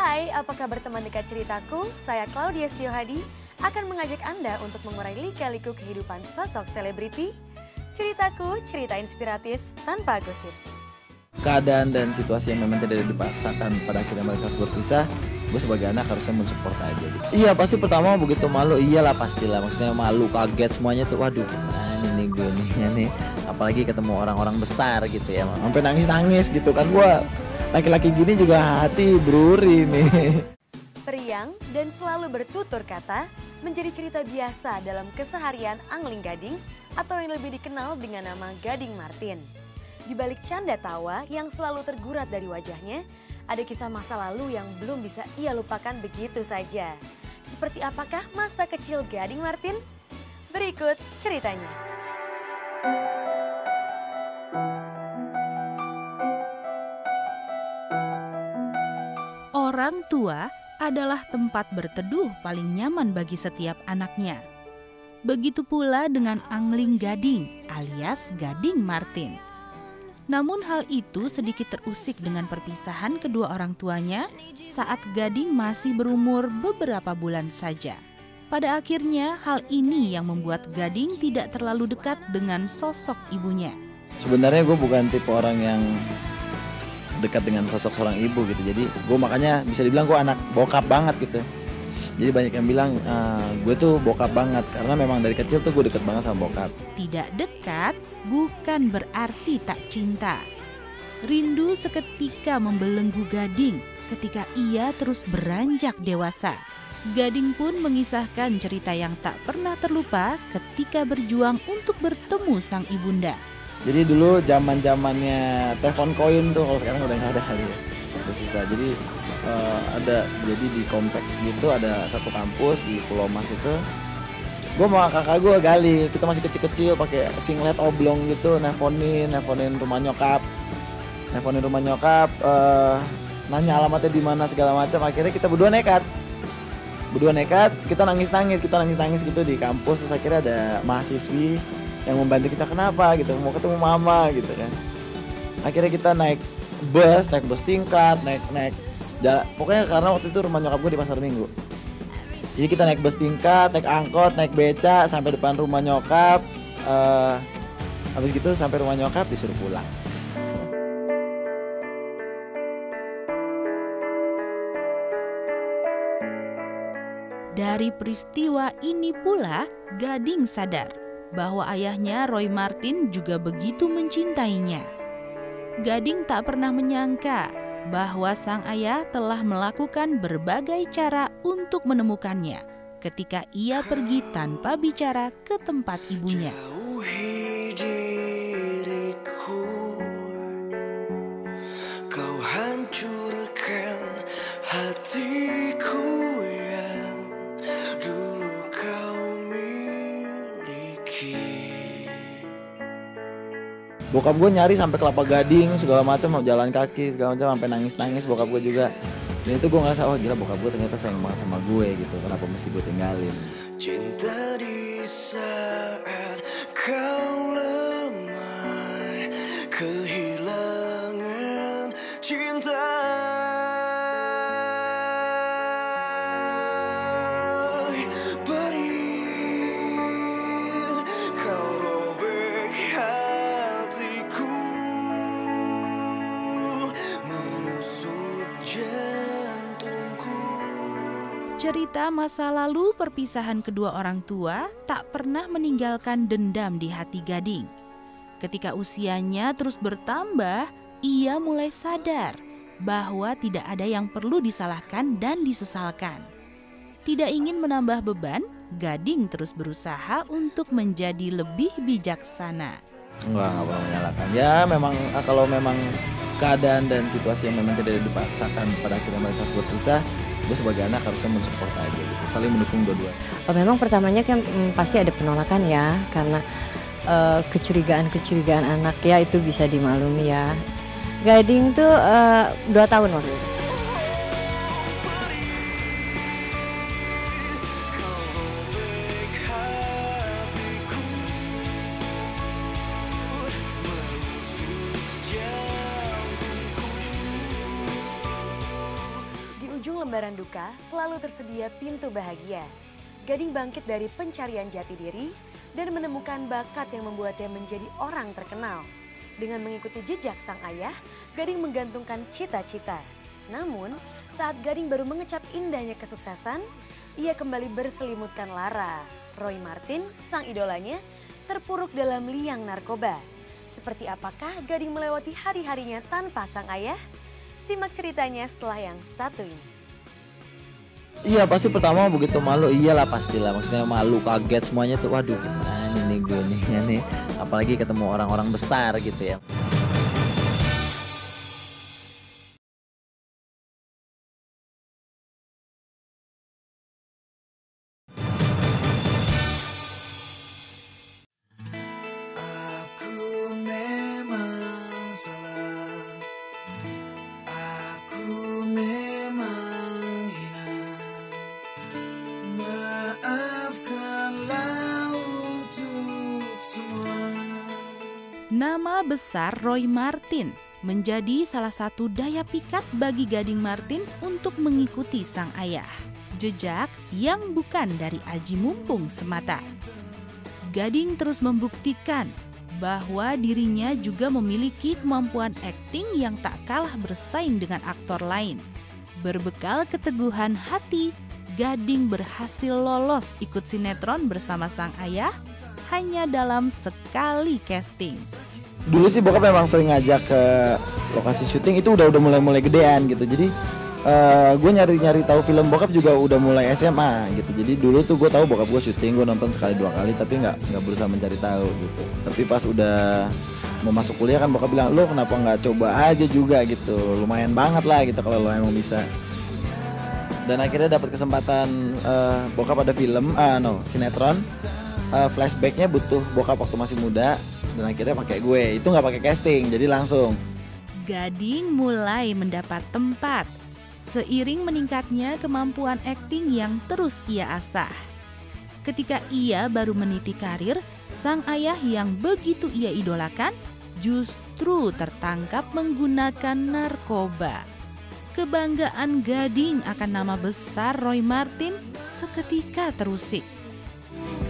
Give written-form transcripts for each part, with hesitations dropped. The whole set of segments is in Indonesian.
Hai, apa kabar teman dekat ceritaku? Saya Claudia Setiohadi akan mengajak Anda untuk mengurai lika-liku kehidupan sosok selebriti. Ceritaku, cerita inspiratif tanpa gosip. Keadaan dan situasi yang memang tidak dipaksakan pada akhirnya mereka harus berpisah, gue sebagai anak harusnya mensupport aja gitu. Iya pasti pertama begitu malu, iyalah pastilah, maksudnya malu, kaget semuanya tuh, waduh gimana nih gue nih, apalagi ketemu orang-orang besar gitu ya, sampai nangis-nangis gitu kan, gue laki-laki gini juga hati bruri nih. Periang dan selalu bertutur kata menjadi cerita biasa dalam keseharian Angling Gading atau yang lebih dikenal dengan nama Gading Martin. Di balik canda tawa yang selalu tergurat dari wajahnya, ada kisah masa lalu yang belum bisa ia lupakan begitu saja. Seperti apakah masa kecil Gading Martin? Berikut ceritanya. Orang tua adalah tempat berteduh paling nyaman bagi setiap anaknya. Begitu pula dengan Angling Gading alias Gading Martin. Namun hal itu sedikit terusik dengan perpisahan kedua orang tuanya saat Gading masih berumur beberapa bulan saja. Pada akhirnya hal ini yang membuat Gading tidak terlalu dekat dengan sosok ibunya. Sebenarnya gue bukan tipe orang yang dekat dengan sosok seorang ibu gitu, jadi gue makanya bisa dibilang gue anak bokap banget gitu. Jadi banyak yang bilang gue tuh bokap banget karena memang dari kecil tuh gue deket banget sama bokap. Tidak dekat bukan berarti tak cinta. Rindu seketika membelenggu Gading ketika ia terus beranjak dewasa. Gading pun mengisahkan cerita yang tak pernah terlupa ketika berjuang untuk bertemu sang ibunda. Jadi dulu zamannya telepon koin tuh, kalau sekarang udah nggak ada kali ya, udah susah. Jadi ada, jadi di kompleks gitu ada satu kampus di Pulau Mas itu. Gue sama kakak gue gali, kita masih kecil-kecil pakai singlet oblong gitu, nelfonin rumah nyokap, nanya alamatnya di mana segala macam. Akhirnya kita berdua nekat, kita nangis gitu di kampus. Terus akhirnya ada mahasiswi yang membantu kita, kenapa gitu, mau ketemu mama gitu kan. Akhirnya kita naik bus tingkat, naik jalan, pokoknya karena waktu itu rumah nyokap gue di Pasar Minggu. Jadi kita naik bus tingkat, naik angkot, naik beca sampai depan rumah nyokap. Habis gitu sampai rumah nyokap disuruh pulang. Dari peristiwa ini pula Gading sadar bahwa ayahnya Roy Martin juga begitu mencintainya. Gading tak pernah menyangka bahwa sang ayah telah melakukan berbagai cara untuk menemukannya ketika ia pergi tanpa bicara ke tempat ibunya. Jauhi diriku, kau hancurkan hatiku yang dulu kau miliki. Bokap gue nyari sampai Kelapa Gading segala macam, mau jalan kaki segala macam, sampai nangis bokap gue juga. Dan itu gue ngerasa, oh gila bokap gue ternyata sayang banget sama gue gitu, kenapa mesti gue tinggalin. Cinta di saat kau lemah, kehilangan cinta. Perih, kau robek hatiku, menusuk jantungku. Cerita masa lalu perpisahan kedua orang tua tak pernah meninggalkan dendam di hati Gading. Ketika usianya terus bertambah, ia mulai sadar bahwa tidak ada yang perlu disalahkan dan disesalkan. Tidak ingin menambah beban, Gading terus berusaha untuk menjadi lebih bijaksana. Nggak pernah menyalahkan. Ya memang kalau memang keadaan dan situasi yang memang tidak dipaksakan pada akhirnya mereka harus berpisah, gue sebagai anak harusnya mensupport aja gitu, saling mendukung dua-duanya. Memang pertamanya kan pasti ada penolakan ya, karena kecurigaan anak ya itu bisa dimaklumi ya. Gading tuh 2 tahun waktu itu. setiap lembaran duka selalu tersedia pintu bahagia. Gading bangkit dari pencarian jati diri dan menemukan bakat yang membuatnya menjadi orang terkenal. Dengan mengikuti jejak sang ayah, Gading menggantungkan cita-cita. Namun, saat Gading baru mengecap indahnya kesuksesan, ia kembali berselimutkan lara. Roy Martin, sang idolanya, terpuruk dalam liang narkoba. Seperti apakah Gading melewati hari-harinya tanpa sang ayah? Simak ceritanya setelah yang satu ini. Iya pasti pertama begitu malu, iyalah pastilah, maksudnya malu, kaget semuanya tuh, waduh gimana nih gue nih, apalagi ketemu orang-orang besar gitu ya. Aku memang salah, aku memang hina. Maafkanlah untuk semua. Nama besar Roy Martin menjadi salah satu daya pikat bagi Gading Martin untuk mengikuti sang ayah. Jejak yang bukan dari aji mumpung semata. Gading terus membuktikan bahwa dirinya juga memiliki kemampuan akting yang tak kalah bersaing dengan aktor lain. Berbekal keteguhan hati, Gading berhasil lolos ikut sinetron bersama sang ayah hanya dalam sekali casting. Dulu sih bokap memang sering ngajak ke lokasi syuting, itu udah mulai gedean gitu. Jadi gue nyari tahu film bokap juga udah mulai SMA gitu. Jadi dulu tuh gue tahu bokap gue syuting, gue nonton sekali dua kali tapi nggak berusaha mencari tahu gitu. Tapi pas udah mau masuk kuliah kan bokap bilang, lo kenapa nggak coba aja juga gitu, lumayan banget lah gitu kalau lo emang bisa. Dan akhirnya dapat kesempatan, bokap ada film, sinetron, flashbacknya butuh bokap waktu masih muda. Dan akhirnya pakai gue, itu nggak pakai casting, jadi langsung. Gading mulai mendapat tempat seiring meningkatnya kemampuan akting yang terus ia asah. Ketika ia baru meniti karir, sang ayah yang begitu ia idolakan justru tertangkap menggunakan narkoba. Kebanggaan Gading akan nama besar Roy Martin seketika terusik.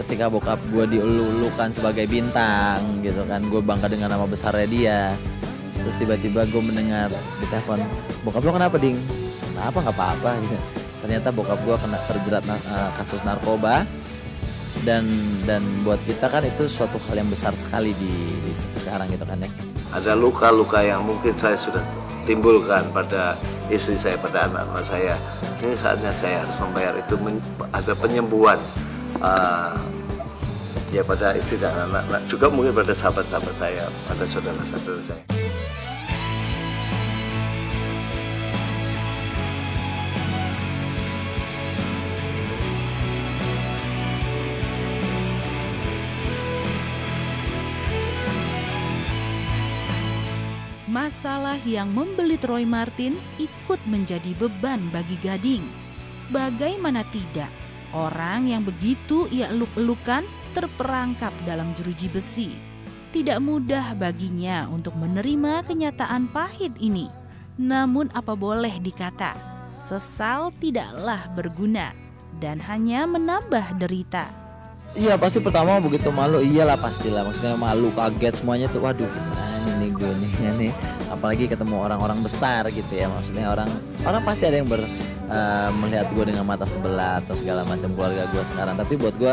Ketika bokap gue dielu-elukan sebagai bintang gitu kan, gue bangga dengan nama besarnya dia. Terus tiba-tiba gue mendengar di telepon, bokap lo kenapa Ding? Kenapa? Nggak apa-apa gitu. Ternyata bokap gue kena terjerat kasus narkoba. Dan buat kita kan itu suatu hal yang besar sekali di sekarang gitu kan ya. Ada luka-luka yang mungkin saya sudah timbulkan pada istri saya, pada anak-anak saya. Ini saatnya saya harus membayar itu, ada penyembuhan. Ya pada istri dan anak-anak, juga mungkin pada sahabat-sahabat saya, pada saudara-saudara saya. Masalah yang membelit Roy Martin ikut menjadi beban bagi Gading. Bagaimana tidak, orang yang begitu ia eluk-elukan terperangkap dalam jeruji besi. Tidak mudah baginya untuk menerima kenyataan pahit ini. Namun apa boleh dikata, sesal tidaklah berguna dan hanya menambah derita. Iya pasti pertama begitu malu, iyalah pastilah, maksudnya malu, kaget semuanya tuh, waduh gimana nih gue nih, apalagi ketemu orang-orang besar gitu ya, maksudnya orang pasti ada yang melihat gue dengan mata sebelah atau segala macam keluarga gue sekarang. Tapi buat gue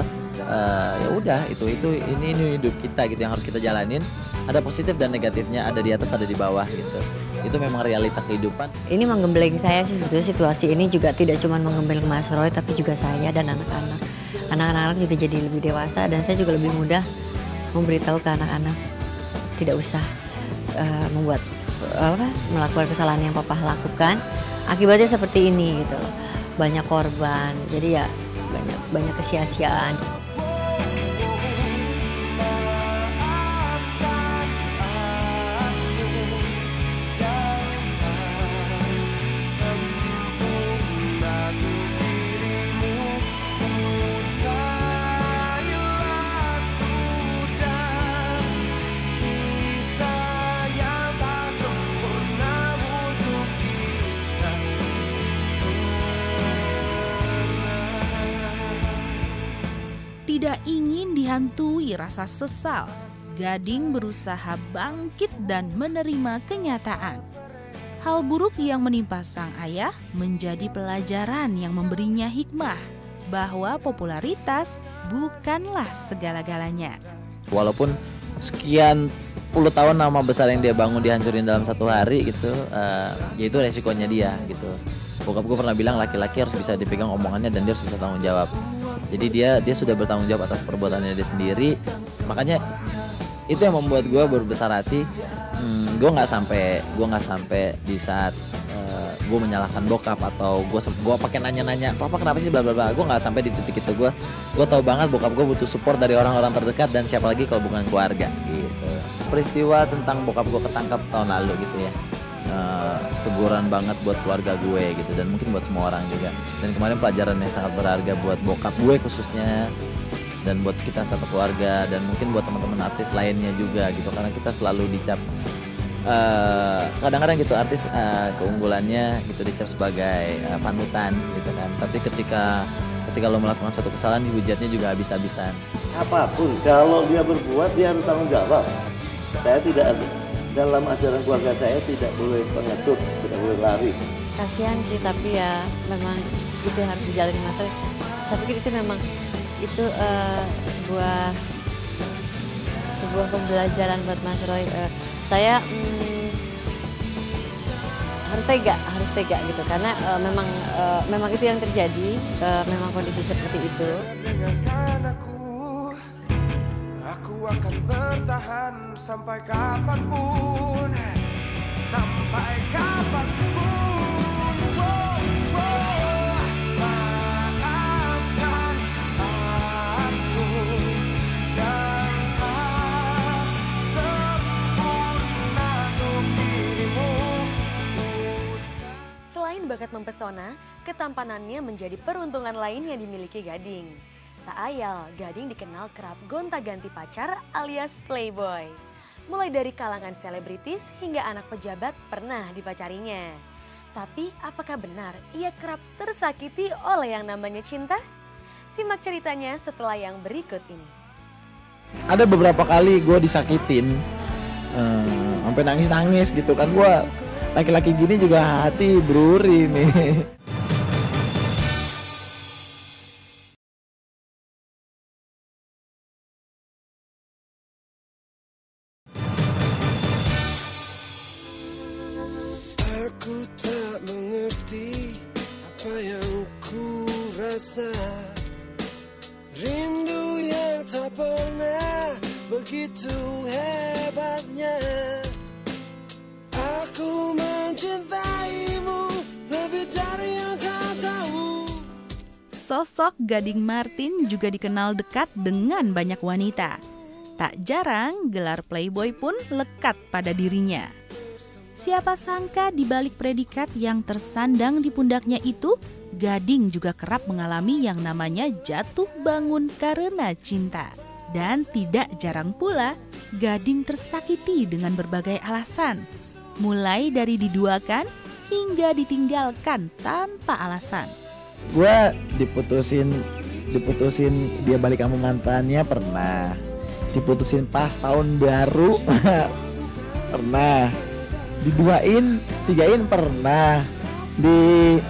ya udah, ini hidup kita gitu yang harus kita jalanin. Ada positif dan negatifnya, ada di atas ada di bawah gitu. Itu memang realita kehidupan. Ini menggembleng saya sih sebetulnya. Situasi ini juga tidak cuma menggembleng Mas Roy, tapi juga saya dan anak-anak. Anak-anak juga jadi lebih dewasa dan saya juga lebih mudah memberitahu ke anak-anak tidak usah melakukan kesalahan yang papa lakukan. Akibatnya seperti ini gitu loh. Banyak korban. Jadi ya banyak kesia-siaan. Tidak ingin dihantui rasa sesal, Gading berusaha bangkit dan menerima kenyataan. Hal buruk yang menimpa sang ayah menjadi pelajaran yang memberinya hikmah bahwa popularitas bukanlah segala-galanya. Walaupun sekian puluh tahun nama besar yang dia bangun dihancurin dalam satu hari gitu, ya itu resikonya dia gitu. Bokap gue pernah bilang laki-laki harus bisa dipegang omongannya dan dia harus bisa tanggung jawab. Jadi dia sudah bertanggung jawab atas perbuatannya dia sendiri. Makanya itu yang membuat gue berbesar hati. Gue nggak sampai di saat gue menyalahkan bokap atau gue pakai nanya-nanya papa kenapa sih bla bla bla. Gue nggak sampai di titik itu. Gue tahu banget bokap gue butuh support dari orang-orang terdekat dan siapa lagi kalau bukan keluarga gitu. Peristiwa tentang bokap gue ketangkap tahun lalu gitu ya, teguran banget buat keluarga gue gitu dan mungkin buat semua orang juga. Dan kemarin pelajaran yang sangat berharga buat bokap gue khususnya dan buat kita satu keluarga dan mungkin buat teman-teman artis lainnya juga gitu, karena kita selalu dicap kadang-kadang gitu artis keunggulannya gitu dicap sebagai panutan gitu kan, tapi ketika lo melakukan satu kesalahan dihujatnya juga habis-habisan. Apapun kalau dia berbuat dia harus tanggung jawab. Saya tidak dalam ajaran keluarga saya tidak boleh pengecut, tidak boleh lari. Kasihan sih, tapi ya memang itu yang harus dijalani Mas Roy. Saya pikir itu memang itu sebuah pembelajaran buat Mas Roy. Saya harus tega gitu karena memang itu yang terjadi, memang kondisi seperti itu. Dengarkan aku akan bertahan sampai kapanpun, sampai kapanpun. Maafkan aku yang tak sempurna untuk dirimu. Selain bakat mempesona, ketampanannya menjadi peruntungan lain yang dimiliki Gading. Tak ayal, Gading dikenal kerap gonta-ganti pacar alias playboy. Mulai dari kalangan selebritis hingga anak pejabat pernah dipacarinya. Tapi apakah benar ia kerap tersakiti oleh yang namanya cinta? Simak ceritanya setelah yang berikut ini. Ada beberapa kali gue disakitin, sampai nangis-nangis gitu kan. Gue laki-laki gini juga hati beruri nih. Aku tak mengerti apa yang ku rasa, rindu yang tak pernah begitu hebatnya. Aku mencintaimu lebih dari yang kau tahu. Sosok Gading Martin juga dikenal dekat dengan banyak wanita. Tak jarang gelar playboy pun lekat pada dirinya. Siapa sangka di balik predikat yang tersandang di pundaknya itu, Gading juga kerap mengalami yang namanya jatuh bangun karena cinta. Dan tidak jarang pula, Gading tersakiti dengan berbagai alasan. Mulai dari diduakan hingga ditinggalkan tanpa alasan. Gue diputusin dia balik sama mantannya pernah. Diputusin pas tahun baru pernah. Diduain, tigain pernah. Di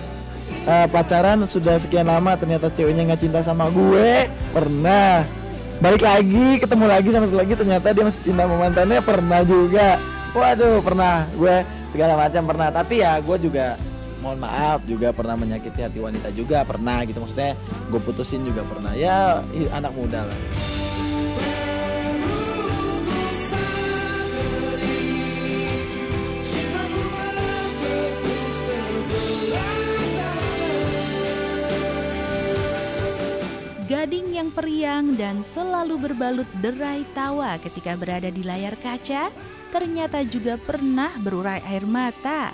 pacaran sudah sekian lama ternyata ceweknya nggak cinta sama gue pernah. Balik lagi, ketemu lagi sama sekali lagi ternyata dia masih cinta sama mantannya pernah juga. Waduh, pernah gue segala macam pernah. Tapi ya gue juga mohon maaf juga pernah menyakiti hati wanita juga pernah gitu. Maksudnya gue putusin juga pernah. Ya anak muda lah. Gading yang periang dan selalu berbalut derai tawa ketika berada di layar kaca, ternyata juga pernah berurai air mata.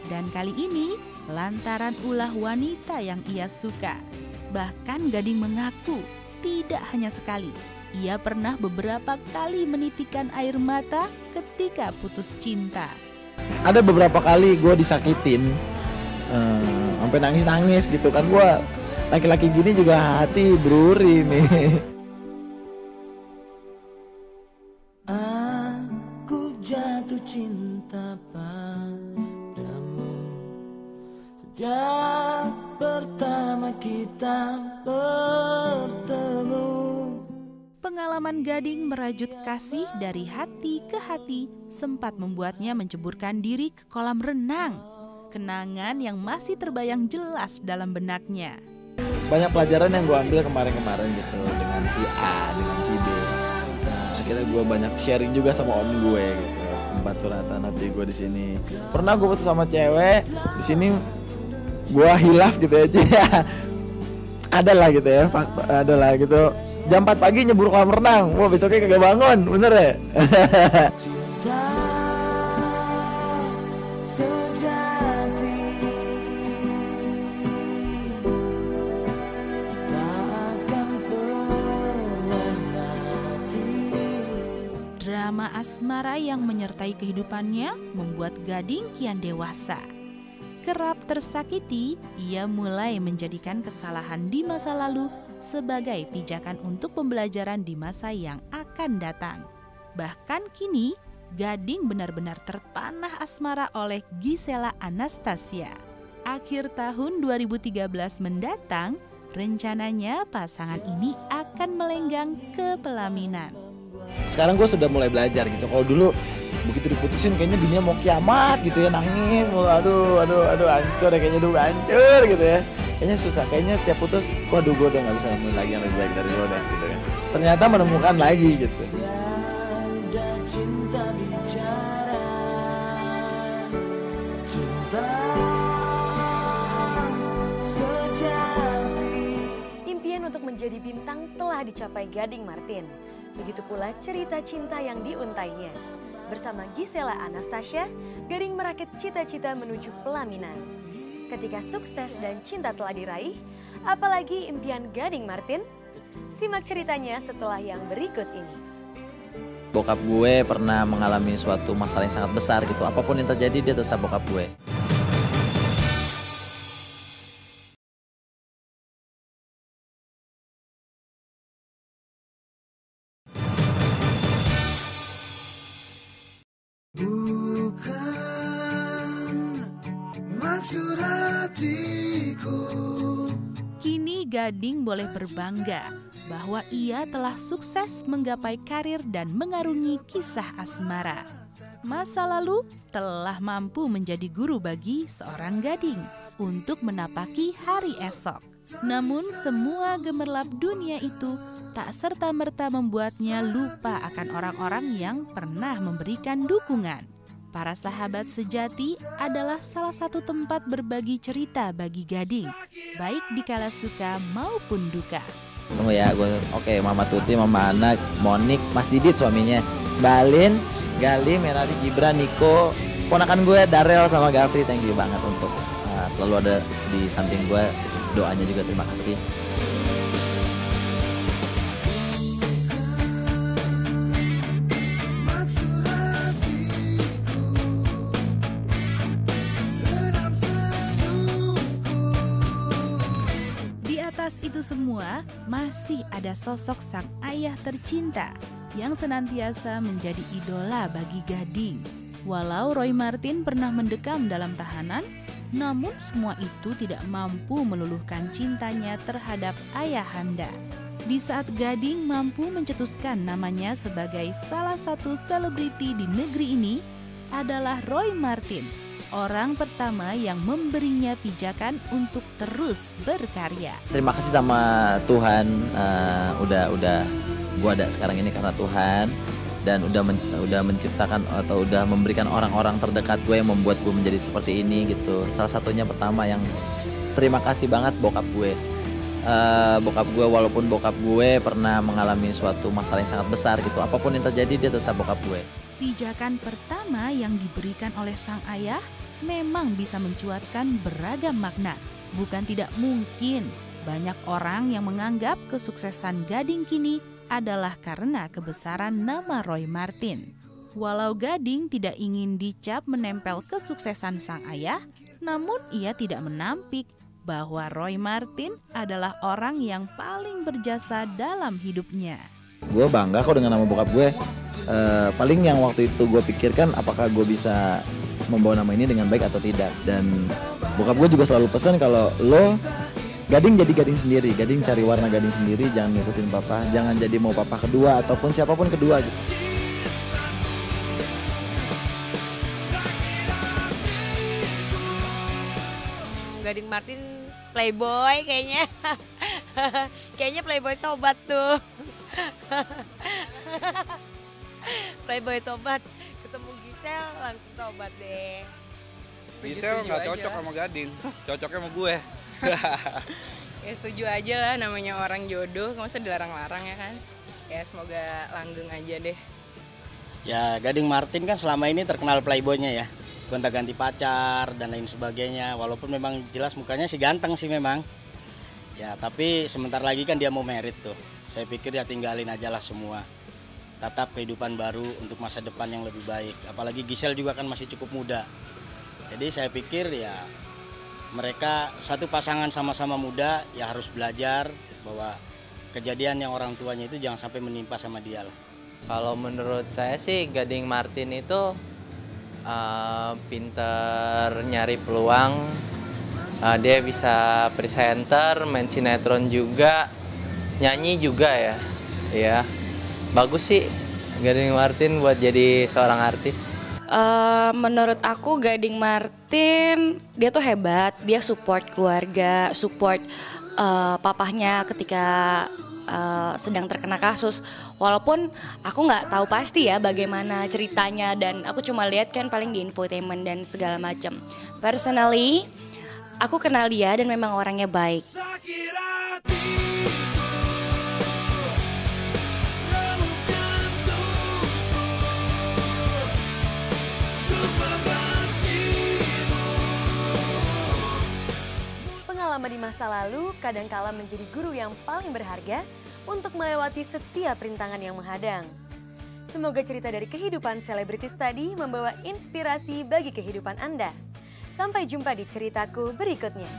Dan kali ini lantaran ulah wanita yang ia suka. Bahkan Gading mengaku tidak hanya sekali, ia pernah beberapa kali menitikan air mata ketika putus cinta. Ada beberapa kali gue disakitin, sampai nangis-nangis gitu kan. Gue laki-laki gini juga hati beruri nih. cinta padamu sejak pertama kita bertemu. Pengalaman Gading merajut kasih dari hati ke hati sempat membuatnya menceburkan diri ke kolam renang. Kenangan yang masih terbayang jelas dalam benaknya. Banyak pelajaran yang gue ambil kemarin-kemarin gitu dengan si A, dengan si B. Nah, akhirnya gue banyak sharing juga sama om gue gitu. Tempat curhatan hati gue di sini. Pernah gue putus sama cewek, di sini gue hilaf gitu aja. Ada lah gitu ya, fakta, ada lah gitu. Jam 4 pagi nyebur kolam renang, wah besoknya kagak bangun, bener ya? Cinta sejati tak akan pernah mati. Drama asmara yang menyertai kehidupannya membuat Gading kian dewasa. Kerap tersakiti, ia mulai menjadikan kesalahan di masa lalu sebagai pijakan untuk pembelajaran di masa yang akan datang. Bahkan kini, Gading benar-benar terpanah asmara oleh Gisela Anastasia. Akhir tahun 2013 mendatang, rencananya pasangan ini akan melenggang ke pelaminan. Sekarang gue sudah mulai belajar gitu. Kalau dulu begitu diputusin kayaknya dunia mau kiamat gitu ya, nangis, aduh hancur ya, kayaknya dulu hancur gitu ya. Kayaknya susah, kayaknya tiap putus, waduh gue udah gak bisa nemuin lagi yang lebih baik dari lo deh gitu kan. Ternyata menemukan lagi gitu. Tiada cinta bicara, cinta sejati. Impian untuk menjadi bintang telah dicapai Gading Martin. Begitu pula cerita cinta yang diuntainya. Bersama Gisela Anastasia, Gading merakit cita-cita menuju pelaminan. Ketika sukses dan cinta telah diraih, apalagi impian Gading Martin? Simak ceritanya setelah yang berikut ini. Bokap gue pernah mengalami suatu masalah yang sangat besar gitu. Apapun yang terjadi dia tetap bokap gue. Bukan maksud hatiku. Kini Gading boleh berbangga bahwa ia telah sukses menggapai karir dan mengarungi kisah asmara. Masa lalu telah mampu menjadi guru bagi seorang Gading untuk menapaki hari esok. Namun semua gemerlap dunia itu tak serta-merta membuatnya lupa akan orang-orang yang pernah memberikan dukungan. Para sahabat sejati adalah salah satu tempat berbagi cerita bagi Gading, baik di kala suka maupun duka. Tunggu ya, gue oke. Mama Tuti, Mama Anak, Monik, Mas Didit suaminya, Balin, Gali, Meradi, Gibran, Niko, ponakan gue Darel sama Gafri. Thank you banget untuk selalu ada di samping gue. Doanya juga terima kasih. Atas itu semua, masih ada sosok sang ayah tercinta yang senantiasa menjadi idola bagi Gading. Walau Roy Martin pernah mendekam dalam tahanan, namun semua itu tidak mampu meluluhkan cintanya terhadap ayahanda. Di saat Gading mampu mencetuskan namanya sebagai salah satu selebriti di negeri ini, adalah Roy Martin, orang pertama yang memberinya pijakan untuk terus berkarya. Terima kasih sama Tuhan, udah gue ada sekarang ini karena Tuhan, dan udah menciptakan atau udah memberikan orang-orang terdekat gue yang membuat gue menjadi seperti ini gitu. Salah satunya pertama yang terima kasih banget bokap gue. Bokap gue, walaupun bokap gue pernah mengalami suatu masalah yang sangat besar gitu, apapun yang terjadi dia tetap bokap gue. Pijakan pertama yang diberikan oleh sang ayah memang bisa mencuatkan beragam makna. Bukan tidak mungkin banyak orang yang menganggap kesuksesan Gading kini adalah karena kebesaran nama Roy Martin. Walau Gading tidak ingin dicap menempel kesuksesan sang ayah, namun ia tidak menampik bahwa Roy Martin adalah orang yang paling berjasa dalam hidupnya. Gue bangga kok dengan nama bokap gue. Paling yang waktu itu gue pikirkan apakah gue bisa membawa nama ini dengan baik atau tidak. Dan bokap gue juga selalu pesan kalau lo Gading jadi Gading sendiri, Gading cari warna Gading sendiri, jangan ngikutin papa, jangan jadi mau papa kedua ataupun siapapun kedua gitu. Gading Martin playboy kayaknya. Kayaknya playboy tobat tuh. Playboy tobat, ketemu Gisel langsung tobat deh. Gisel nggak cocok sama Gading, cocoknya sama gue. Ya setuju aja lah, namanya orang jodoh, masa dilarang-larang ya kan. Ya semoga langgeng aja deh. Ya Gading Martin kan selama ini terkenal playboynya ya, gonta-ganti pacar dan lain sebagainya. Walaupun memang jelas mukanya sih ganteng sih memang. Ya tapi sebentar lagi kan dia mau merit tuh. Saya pikir ya tinggalin aja lah semua. Tatap kehidupan baru untuk masa depan yang lebih baik. Apalagi Gisel juga kan masih cukup muda. Jadi saya pikir ya mereka satu pasangan sama-sama muda ya harus belajar bahwa kejadian yang orang tuanya itu jangan sampai menimpa sama dia lah. Kalau menurut saya sih Gading Martin itu pinter nyari peluang. Dia bisa presenter, main sinetron juga, nyanyi juga ya. Ya, bagus sih Gading Martin buat jadi seorang artis. Menurut aku Gading Martin dia tuh hebat, dia support keluarga, support papahnya ketika sedang terkena kasus. Walaupun aku nggak tahu pasti ya bagaimana ceritanya dan aku cuma lihat kan paling di infotainment dan segala macam. Personally, aku kenal dia dan memang orangnya baik. Pengalaman di masa lalu kadangkala menjadi guru yang paling berharga untuk melewati setiap rintangan yang menghadang. Semoga cerita dari kehidupan selebritis tadi membawa inspirasi bagi kehidupan Anda. Sampai jumpa di ceritaku berikutnya.